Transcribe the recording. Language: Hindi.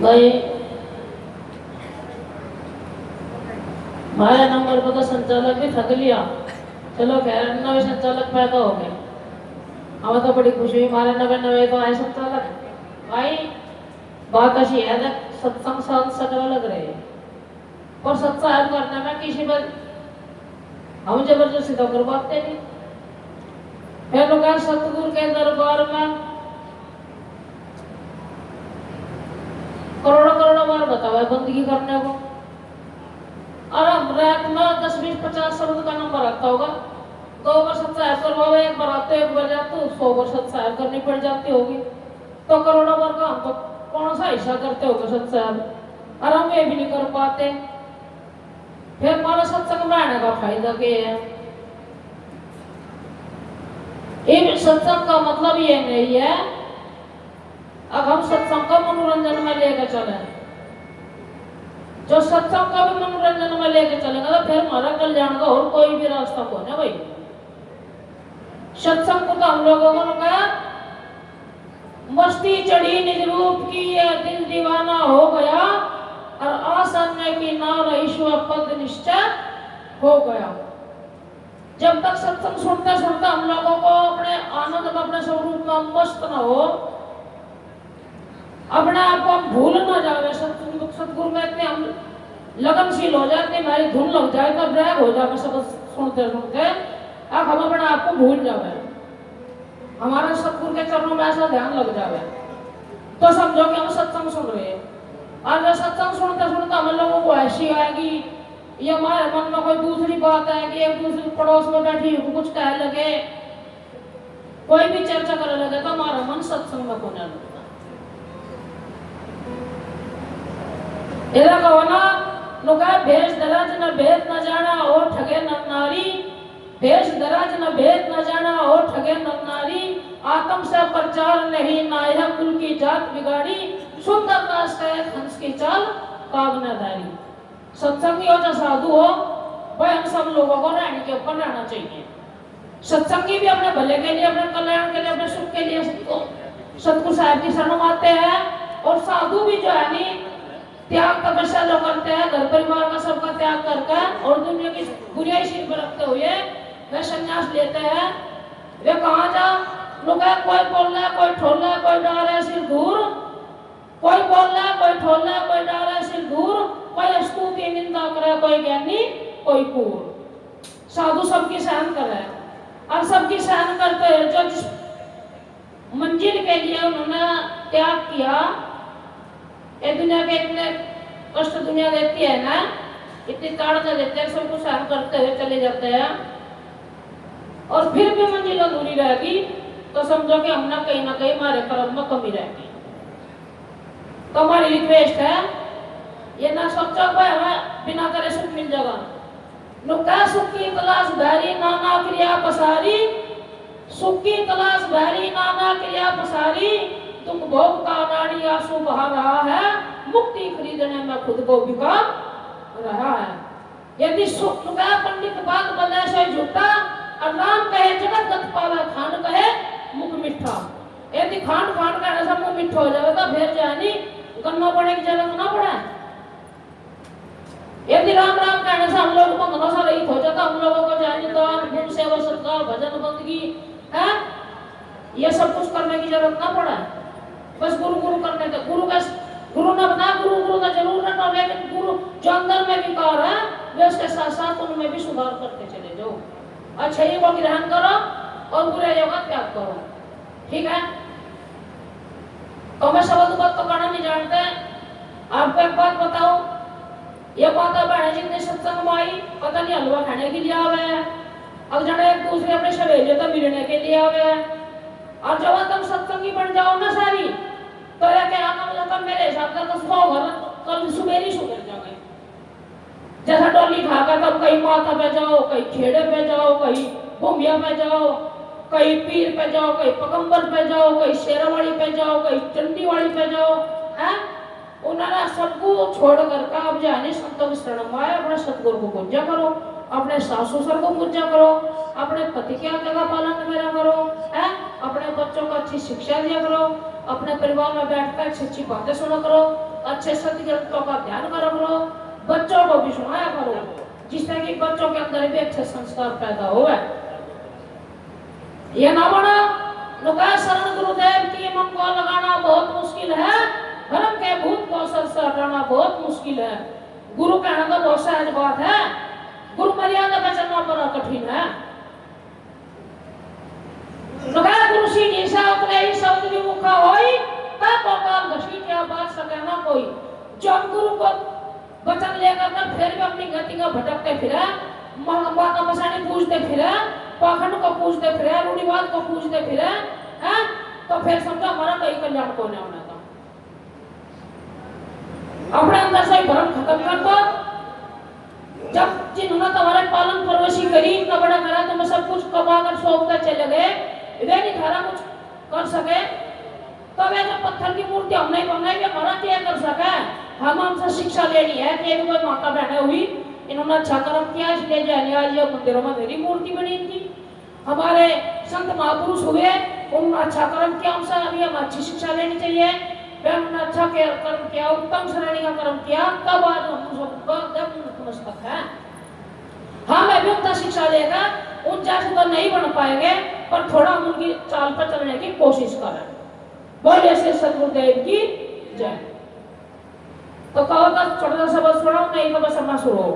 भाई हमारे नंबर पर तो संचालक भी थक लिया। चलो खैर नवे संचालक पैदा हो गए, हमें तो बड़ी खुशी हुई। हमारे नवे नवे तो आए संचालक। भाई बात ऐसी है ना, सत्संग संत सकल लग रहे हैं, और सत्संग करने में किसी पर हम जबरदस्ती तो करवाते नहीं। फिर लोग सतगुरु के दरबार में करोड़ों करोड़ों बार बतावा बंदगी करने को, और अब रात में 10 20 50 शब्द का नंबर आता होगा। 2 बार सत्संग करवाओ, एक बार आते एक बार जाते, 100 बार सत्संग करनी पड़ जाती होगी। तो करोड़ों बार का हम तो कौन सा हिस्सा करते होगा सत्संग, और हम ये भी नहीं कर पाते। फिर हमारा सत्संग में आने का फायदा क्या है? ये सत्संग का मतलब ये नहीं है अब हम सत्संग का मनोरंजन में लेकर चले। जो सत्संग का भी मनोरंजन में लेकर चलेगा तो फिर हमारा कल्याण का और कोई भी रास्ता को ना भाई। सत्संग को तो हम लोगों को कहा मस्ती चढ़ी निज रूप की, ये दिल दीवाना हो गया, और आसन्न की नाव ईश्वर पद निश्चय हो गया। जब तक सत्संग सुनते सुनते हम लोगों को अपने आनंद में, अपने स्वरूप में मस्त न हो, अपने आप को हम भूल ना जाए, सतगुरु में इतने हम लगनशील हो जाते, हमारी धुन लग जाए, तो ब्रैग हो जाए सब सुनते सुनते, अब हम अपने आप को भूल जाए, हमारा सतगुरु के चरणों में ऐसा ध्यान लग जाए, तो समझो कि हम सत्संग सुन रहे हैं। और जब सत्संग सुनते सुनते हम लोगों को ऐसी आएगी, ये हमारे मन में कोई दूसरी बात है कि एक दूसरी पड़ोस में बैठी कुछ कह लगे, कोई भी चर्चा करने लगे, तो हमारा मन सत्संग में होने लगता। इधर कहो ना, लोग भेष दराज न भेद न जाना और ठगे न नारी, भेष दराज न भेद न जाना और ठगे न नारी, आत्म से प्रचार नहीं नाया कुल की जात बिगाड़ी, सुंदर दास कहे हंस की चाल कागनादारी। सत्संगी हो या साधु हो, भाई हम सब लोगों को रहने के ऊपर रहना चाहिए। सत्संगी भी अपने भले के लिए, अपने कल्याण के लिए, अपने सुख के लिए सतगुरु साहब की शरण आते हैं, और साधु भी जो है नी त्याग तपस्या जो करते हैं, घर परिवार का सबका त्याग करके और दुनिया की बुराई सिर पर रखते हुए वे संन्यास लेते हैं। वे कहाँ जा लोग, कोई बोल रहा है, कोई ठोल रहा है, कोई डाल रहा है सिर दूर, कोई बोल रहा है, कोई ठोल रहा है, कोई डाल रहा है सिर दूर, कोई स्तुति निंदा करे, कोई ज्ञानी कोई कूर। साधु सबकी सहन कर रहे हैं, और सबकी सहन करते हुए जो जिस मंजिल के लिए उन्होंने त्याग किया, ये दुनिया के इतने कष्ट दुनिया देती है ना, इतनी ताड़ना देते हैं, सबको सहन करते हुए चले जाते हैं, और फिर भी मंजिल अधूरी रहेगी, तो समझो कि हम ना कहीं हमारे कर्म में कमी रहेगी। तो हमारी रिक्वेस्ट है, ये ना सोचो भाई हमें बिना करे सुख मिल जाएगा। नुका सुख की तलाश भैरी नाना क्रिया पसारी, सुख की तलाश भैरी नाना क्रिया पसारी, तुम भोग का नाड़ी आंसू बहा रहा है, मुक्ति खरीदने में खुद को बिका रहा है। यदि सुख नुका पंडित बात बने से झूठा, और राम कहे जगत गत पावे खान कहे मुख मिठा। यदि खान खान कहने से मुंह मिठा हो जाए तो फिर जानी गन्ना पड़े की जरूरत ना पड़े। यदि राम राम कहने से हम लोग को मनोसा रहित हो जाता, हम लोगों को जानी दान गुण सेवा सत्कार भजन बंदगी है, ये सब कुछ करने की जरूरत ना पड़े। बस गुरु गुरु करने का, गुरु ने बना, गुरु का जरूर रखना, लेकिन गुरु जो अंदर में विकार है वे उसके साथ साथ उनमें भी सुधार करते चले जाओ। अच्छाई को ग्रहण करो और बुराई का त्याग करो, ठीक है। तो मैं शब्द बात तो करना नहीं जानते, आपको एक बात बताओ, ये बात बहन जितने सत्संग में आई, पता नहीं हलवा खाने के लिए आवे है, अब जने एक दूसरे अपने सहेलियों तो मिलने के लिए आवे है, और जब तुम सत्संगी बन जाओ ना सारी, तो ये क्या मतलब मेरे हिसाब से तो 100 घर कल सुबह ही सुधर जाओगे। जैसा डोली खाकर तब कहीं माता पे जाओ, कहीं खेड़े पे जाओ, कहीं भूमिया पे जाओ, कहीं पीर पे जाओ, कहीं पगंबर पे जाओ, कहीं शेरावाड़ी पे जाओ, कहीं चंडीवाड़ी पे जाओ, हैं? उन्होंने सबको छोड़ कर अब जाने संतों की शरण में आए, अपने सतगुरु को पूजा करो, अपने सास ससुर को पूजा करो, अपने पति की आज्ञा का पालन मेरा करो, हैं? अपने बच्चों को अच्छी शिक्षा दिया करो, अपने परिवार में बैठकर अच्छी अच्छी बातें सुना करो, अच्छे सदग्रंथों का ध्यान करो, बच्चों को भी सुनाया करो, जिससे कि बच्चों के अंदर भी अच्छे संस्कार पैदा होवे। ये ना बना नुका शरण गुरुदेव की मन को लगाना बहुत मुश्किल है, धर्म के भूत को सर से हटाना बहुत मुश्किल है। गुरु कहना तो बहुत सहज बात है, गुरु मर्यादा का चलना बड़ा कठिन है। नुका गुरु सी निशा उतरे ही शब्द भी मुखा होई, तब काल घसीटिया बात सके ना कोई। जो हम गुरु को वचन लेकर कर फिर भी अपनी गति का भटकते फिरे, माता मसानी पूजते फिरे, पाखंड को पूजते फिरे, रूढ़िवाद को पूजते फिरे, हैं? तो फिर समझो हमारा कहीं कल्याण को नहीं होना था। अपने अंदर से भ्रम खत्म कर दो। जब जिन्होंने तुम्हारे पालन परवशी करी, इतना बड़ा करा, तुम्हें सब कुछ कमा कर सौंपते चले गए, वे नहीं थारा कुछ कर सके, तो वे जो पत्थर की मूर्ति हम नहीं बनाई, वे हमारा क्या कर सके? हम हमसे शिक्षा लेनी है कि एक कोई माता बहने हुई, इन्होंने अच्छा कर्म किया, इसलिए जैन आज ये मंदिरों में मेरी मूर्ति बनी थी। हमारे संत महापुरुष हुए, उन्होंने अच्छा कर्म किया, हमसे अभी हम अच्छी शिक्षा लेनी चाहिए। उन्होंने अच्छा कर्म किया, उत्तम श्रेणी का कर्म किया, तब आज हम सबको जब नतमस्तक है। हम अभी उनका शिक्षा लेगा, उन जैसे तो नहीं बन पाएंगे, पर थोड़ा हम उनकी चाल पर चलने की कोशिश करें। बोलिए श्री सद्गुरुदेव की जय। तो कहो तो छोटा सा शब्द सुनाओ, नहीं तो बस अपना शुरू हो।